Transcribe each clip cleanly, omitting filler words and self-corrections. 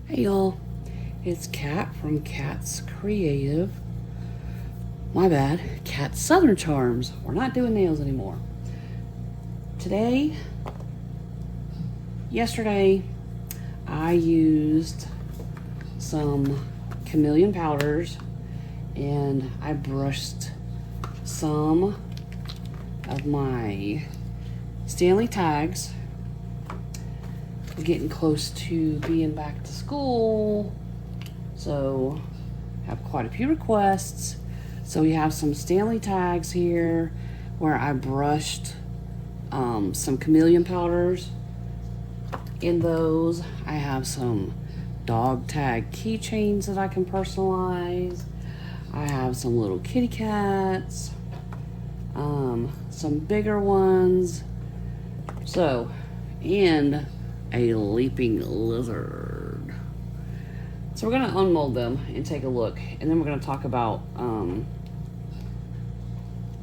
Hey y'all, it's Kat from Kat's Creative. My bad, Kat's Southern Charms. We're not doing nails anymore. Yesterday, I used some Chameleon Powders and I brushed some of my Stanley Tags. We're getting close to being back to school, so have quite a few requests. So we have some Stanley Tags here where I brushed some Chameleon Powders. In those, I have some dog tag keychains that I can personalize. I have some little kitty cats, some bigger ones. So, and a Leapin Lizard. So we're gonna unmold them and take a look, and then we're gonna talk about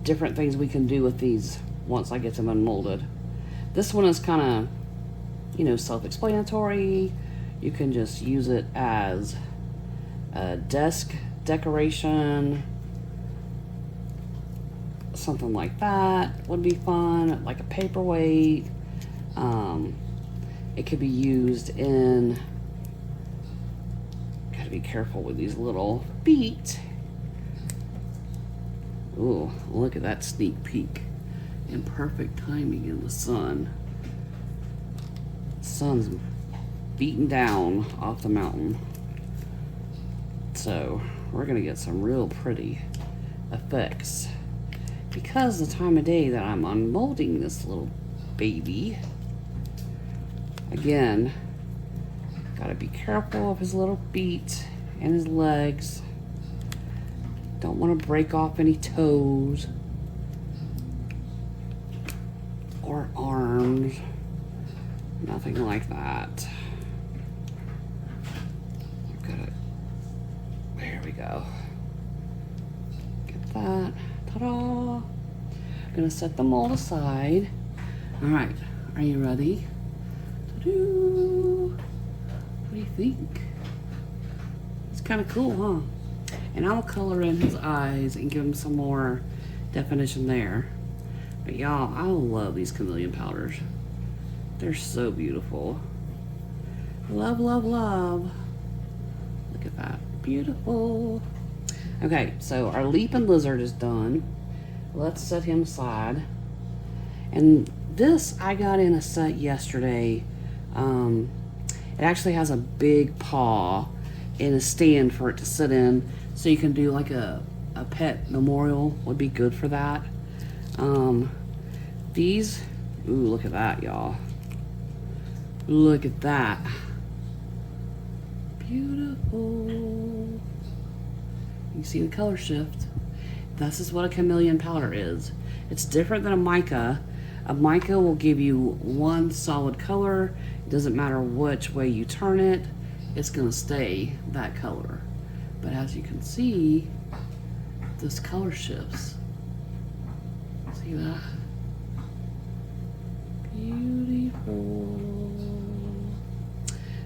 different things we can do with these once I get them unmolded. This one is kind of, self-explanatory. You can just use it as a desk decoration, something like that would be fun, like a paperweight. It could be used in, gotta be careful with these little feet. Ooh, look at that sneak peek in perfect timing in the sun. Sun's beating down off the mountain. So we're gonna get some real pretty effects. Because the time of day that I'm unmolding this little baby, again, gotta be careful of his little feet and his legs. Don't want to break off any toes or arms. Nothing like that. There we go. Get that. Ta-da! Gonna set the mold aside. All right, are you ready? Ta-doo. What do you think? It's kind of cool, huh? And I'll color in his eyes and give him some more definition there. But y'all, I love these Chameleon Powders. They're so beautiful. Love, love, love. Look at that. Beautiful. Okay, so our Leapin Lizard is done. Let's set him aside. And this I got in a set yesterday. It actually has a big paw and a stand for it to sit in, so you can do like a pet memorial would be good for that. These, ooh, look at that, y'all. Look at that. Beautiful. You see the color shift. This is what a Chameleon Powder is. It's different than a mica. A mica will give you one solid color. It doesn't matter which way you turn it, it's gonna stay that color. But as you can see, this color shifts. See that? Beautiful.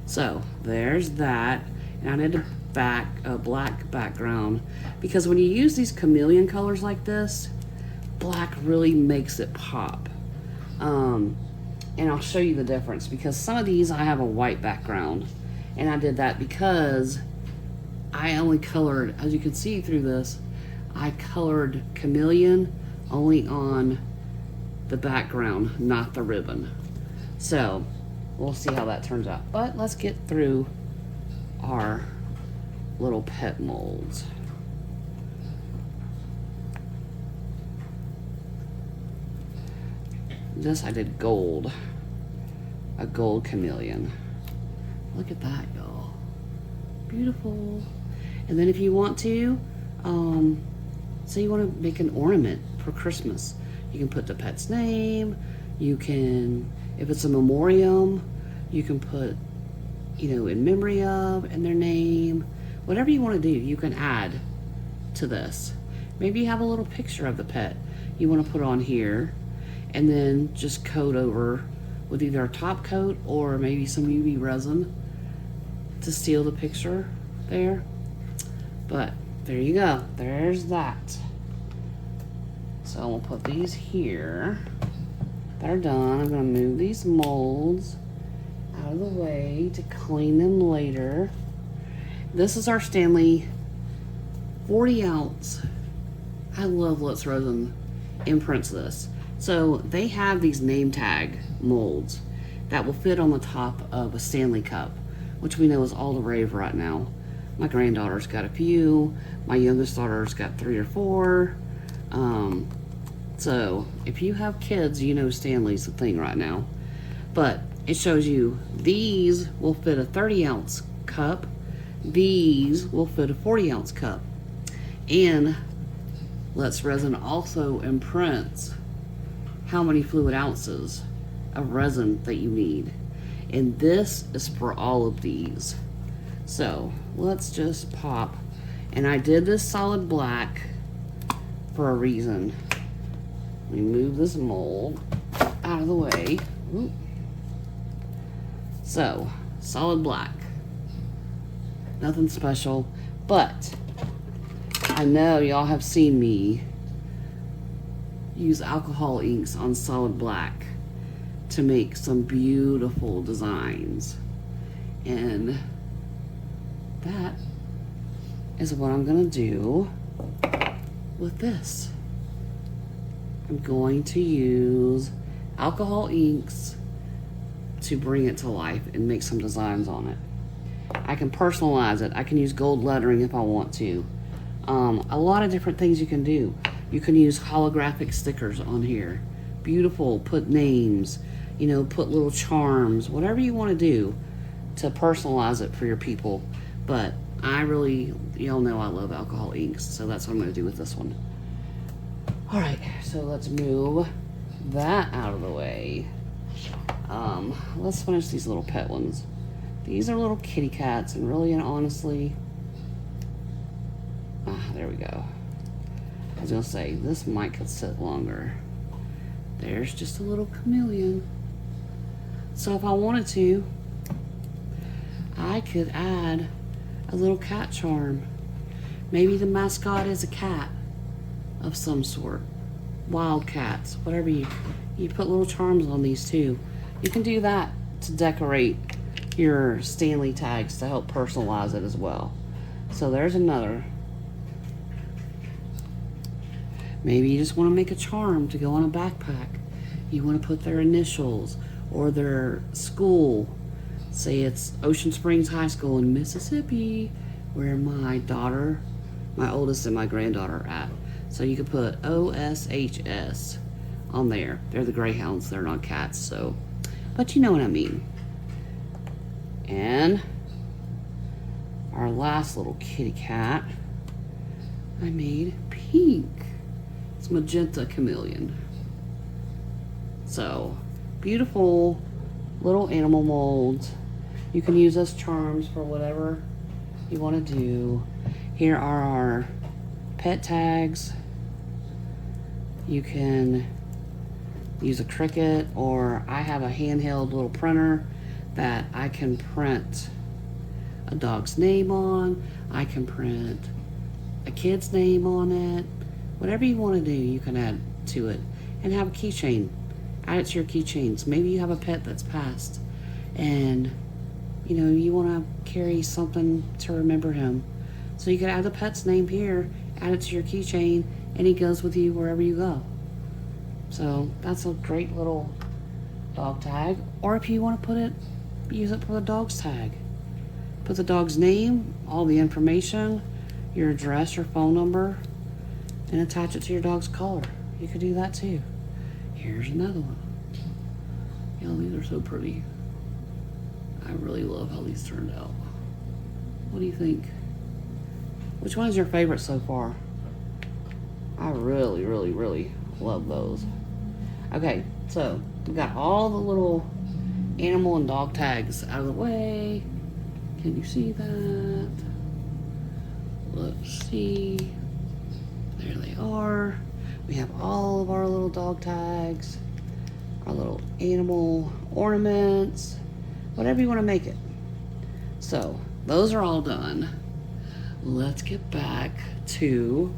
So there's that. And I did a black background because when you use these chameleon colors like this, black really makes it pop. And I'll show you the difference because some of these I have a white background, and I did that because I only colored, as you can see through this, I colored chameleon only on the background, not the ribbon. So we'll see how that turns out. But let's get through our little pet molds. This I did gold, a gold chameleon. Look at that, y'all. Beautiful. And then if you want to, say you want to make an ornament for Christmas, you can put the pet's name. You can, if it's a memoriam, you can put, in memory of and their name. Whatever you want to do, you can add to this. Maybe you have a little picture of the pet you want to put on here, and then just coat over with either a top coat or maybe some UV resin to steal the picture there. But there you go. There's that. So we'll put these here. They're done. I'm going to move these molds out of the way to clean them later. This is our Stanley 40 ounce. I love Let's Resin imprints this. So they have these name tag molds that will fit on the top of a Stanley Cup, which we know is all the rave right now. My granddaughter's got a few. My youngest daughter's got 3 or 4. So if you have kids, you know Stanley's the thing right now. But it shows you these will fit a 30 ounce cup. These will fit a 40 ounce cup. And Let's Resin also imprints how many fluid ounces of resin that you need. And this is for all of these. So let's just pop. And I did this solid black for a reason. Let me move this mold out of the way. Ooh. So, solid black. Nothing special, but I know y'all have seen me use alcohol inks on solid black to make some beautiful designs. And that is what I'm gonna do with this. I'm going to use alcohol inks to bring it to life and make some designs on it. I can personalize it. I can use gold lettering if I want to. A lot of different things you can do. You can use holographic stickers on here. Beautiful, put names, you know, put little charms, whatever you want to do to personalize it for your people. But I really, y'all know I love alcohol inks, so that's what I'm going to do with this one. All right, so let's move that out of the way. Let's finish these little pet ones. These are little kitty cats, and really and honestly, there we go. I was gonna say, this mic could sit longer. There's just a little chameleon. So if I wanted to, I could add a little cat charm. Maybe the mascot is a cat of some sort. Wild cats, whatever you put little charms on these too. You can do that to decorate your Stanley tags to help personalize it as well. So there's another. Maybe you just want to make a charm to go on a backpack. You want to put their initials or their school. Say it's Ocean Springs High School in Mississippi, where my daughter, my oldest and my granddaughter are at. So you could put OSHS on there. They're the greyhounds, they're not cats, so, but you know what I mean. And our last little kitty cat, I made pink. It's magenta chameleon. So, beautiful little animal molds. You can use as charms for whatever you want to do. Here are our pet tags. You can use a Cricut, or I have a handheld little printer that I can print a dog's name on. I can print a kid's name on it. Whatever you want to do, you can add to it. And have a keychain. Add it to your keychains. Maybe you have a pet that's passed and you know you want to carry something to remember him. So you can add the pet's name here, add it to your keychain, and he goes with you wherever you go. So that's a great little dog tag. Or if you want to put it, use it for the dog's tag. Put the dog's name, all the information, your address, your phone number, and attach it to your dog's collar. You could do that too. Here's another one. Yeah, these are so pretty. I really love how these turned out. What do you think? Which one is your favorite so far? I really, really, really love those. Okay, so we got all the little animal and dog tags out of the way. Can you see that? Let's see. There they are. We have all of our little dog tags, our little animal ornaments, whatever you want to make it. So those are all done. Let's get back to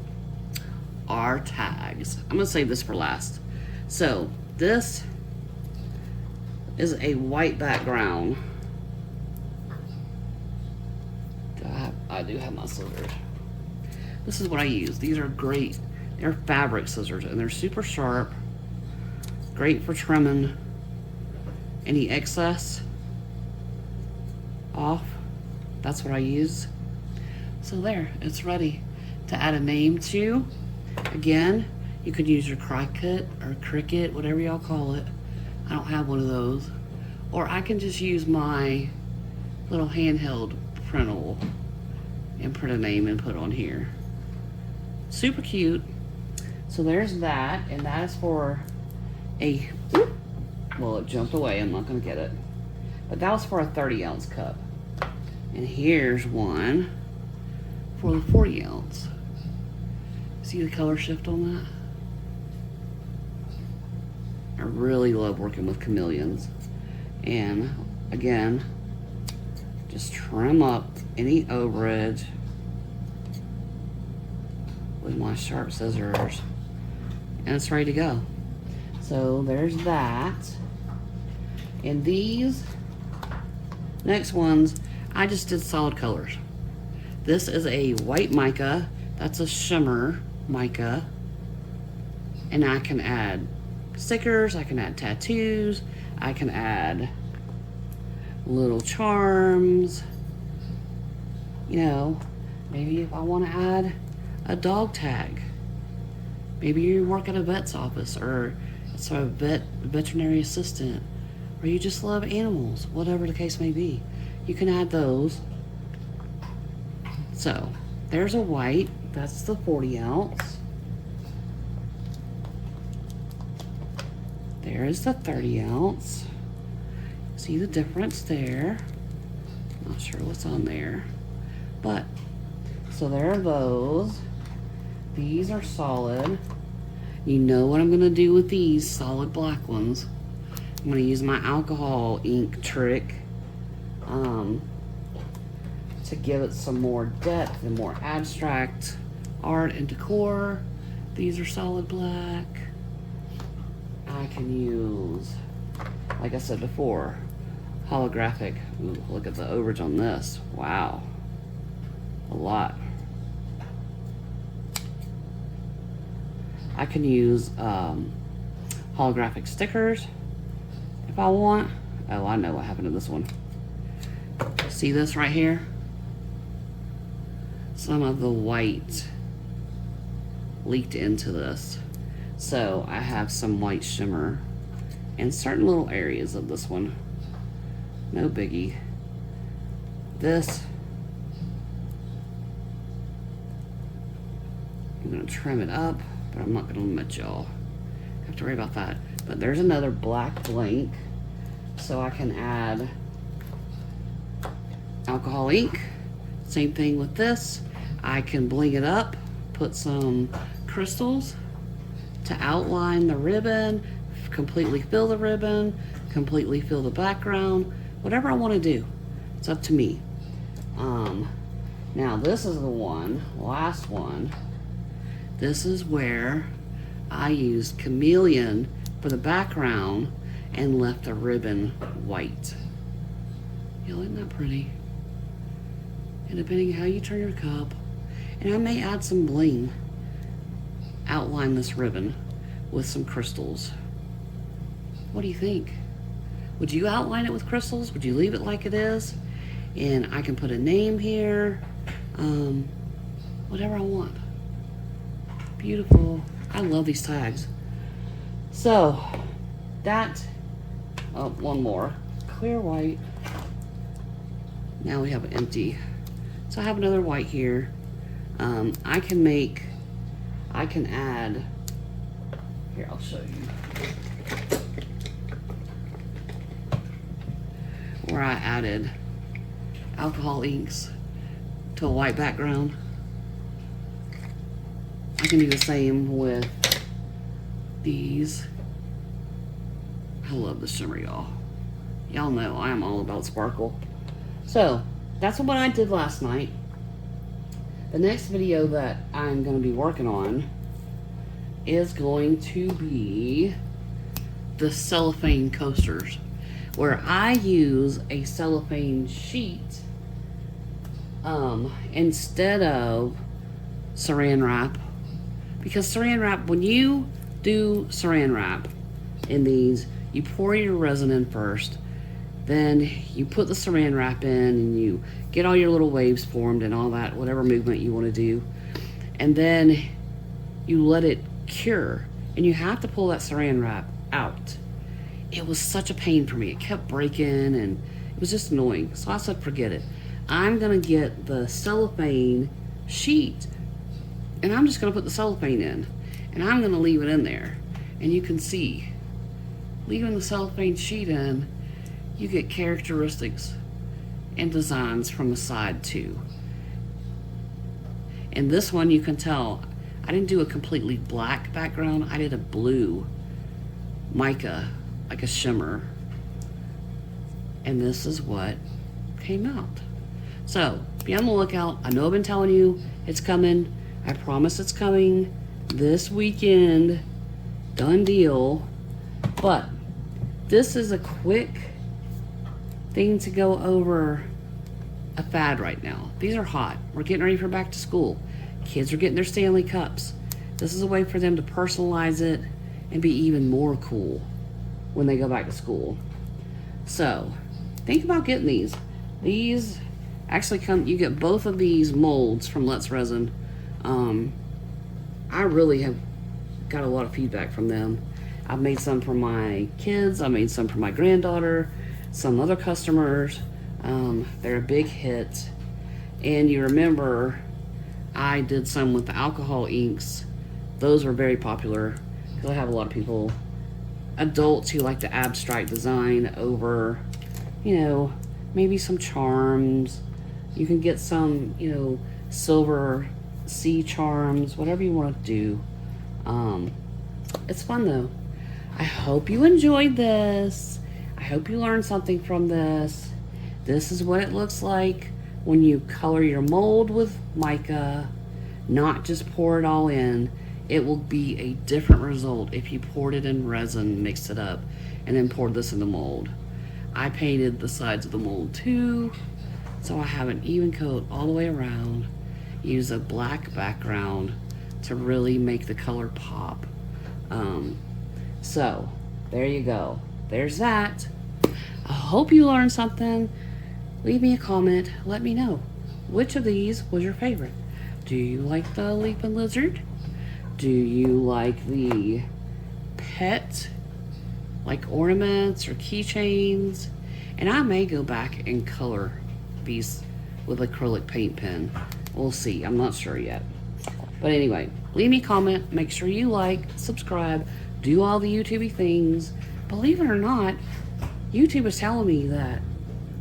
our tags. I'm gonna save this for last. So this is a white background. I do have my scissors. This is what I use. These are great. They're fabric scissors and they're super sharp. Great for trimming any excess off. That's what I use. So there, it's ready to add a name to. Again, you could use your Cricut or Cricut, whatever y'all call it. I don't have one of those. Or I can just use my little handheld printable and print a name and put on here. Super cute. So there's that, and that is for a, well, it jumped away, I'm not gonna get it. But that was for a 30-ounce cup. And here's one for the 40-ounce. See the color shift on that? I really love working with chameleons. And again, just trim up any overage with my sharp scissors, and it's ready to go. So there's that. And these next ones, I just did solid colors. This is a white mica. That's a shimmer mica. And I can add stickers, I can add tattoos, I can add little charms. You know, maybe if I want to add a dog tag. Maybe you work at a vet's office, or it's a veterinary assistant, or you just love animals, whatever the case may be. You can add those. So there's a white, that's the 40-ounce. There is the 30-ounce. See the difference there? Not sure what's on there, but so there are those. These are solid. You know what I'm gonna do with these solid black ones. I'm gonna use my alcohol ink trick to give it some more depth and more abstract art and decor. These are solid black. I can use, like I said before, holographic. Ooh, look at the overage on this. Wow, a lot. I can use holographic stickers if I want. Oh, I know what happened to this one. See this right here? Some of the white leaked into this. So I have some white shimmer in certain little areas of this one. No biggie. This, I'm gonna trim it up, but I'm not gonna limit y'all. Have to worry about that. But there's another black blank, so I can add alcohol ink. Same thing with this. I can bling it up, put some crystals to outline the ribbon, completely fill the ribbon, completely fill the background, whatever I want to do. It's up to me. Now this is the one, last one. This is where I used chameleon for the background and left the ribbon white. Yeah, isn't that pretty? And depending how you turn your cup, and I may add some bling, outline this ribbon with some crystals. What do you think? Would you outline it with crystals? Would you leave it like it is? And I can put a name here, whatever I want. Beautiful. I love these tags. So that, oh, one more. Clear white. Now we have an empty. So I have another white here. I can add, here, I'll show you. Where I added alcohol inks to a white background. I can do the same with these. I love the shimmer, y'all. Y'all know I am all about sparkle. So that's what I did last night. The next video that I'm going to be working on is going to be the cellophane coasters, where I use a cellophane sheet instead of saran wrap, because saran wrap, when you do saran wrap in these, you pour your resin in first, then you put the saran wrap in and you get all your little waves formed and all that, whatever movement you want to do, and then you let it cure, and you have to pull that saran wrap out. It was such a pain for me. It kept breaking and it was just annoying. So I said, forget it. I'm gonna get the cellophane sheet and I'm just gonna put the cellophane in and I'm gonna leave it in there. And you can see, leaving the cellophane sheet in, you get characteristics and designs from the side too. And this one, you can tell, I didn't do a completely black background. I did a blue mica, like a shimmer. And this is what came out. So be on the lookout. I know I've been telling you it's coming. I promise it's coming this weekend. Done deal. But this is a quick thing to go over a fad right now. These are hot. We're getting ready for back to school. Kids are getting their Stanley Cups. This is a way for them to personalize it and be even more cool when they go back to school. So think about getting these. These actually come, you get both of these molds from Let's Resin. I really have got a lot of feedback from them. I've made some for my kids. I made some for my granddaughter, some other customers. They're a big hit. And you remember I did some with the alcohol inks. Those were very popular because I have a lot of people, adults, who like to abstract design over, you know, maybe some charms. You can get some, you know, silver sea charms, whatever you want to do. It's fun though. I hope you enjoyed this. I hope you learned something from this. This is what it looks like when you color your mold with mica, not just pour it all in. It will be a different result if you poured it in resin, mixed it up, and then poured this in the mold. I painted the sides of the mold too, so I have an even coat all the way around. Use a black background to really make the color pop. So there you go. There's that. I hope you learned something. Leave me a comment. Let me know which of these was your favorite. Do you like the Leapin Lizard? Do you like the pet, like ornaments or keychains? And I may go back and color these with acrylic paint pen. We'll see. I'm not sure yet. But anyway, leave me a comment. Make sure you like, subscribe, do all the YouTube things. Believe it or not, YouTube is telling me that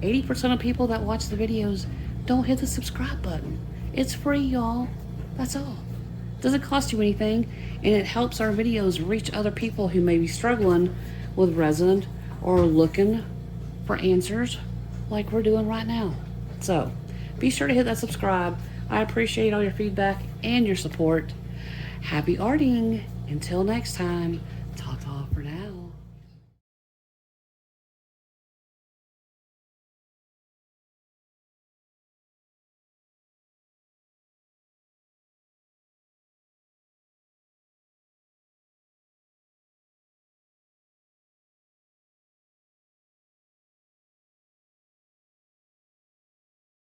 80% of people that watch the videos don't hit the subscribe button. It's free, y'all. That's all. Doesn't cost you anything, and it helps our videos reach other people who may be struggling with resin or looking for answers like we're doing right now. So be sure to hit that subscribe. I appreciate all your feedback and your support. Happy arting. Until next time, ta-ta for now.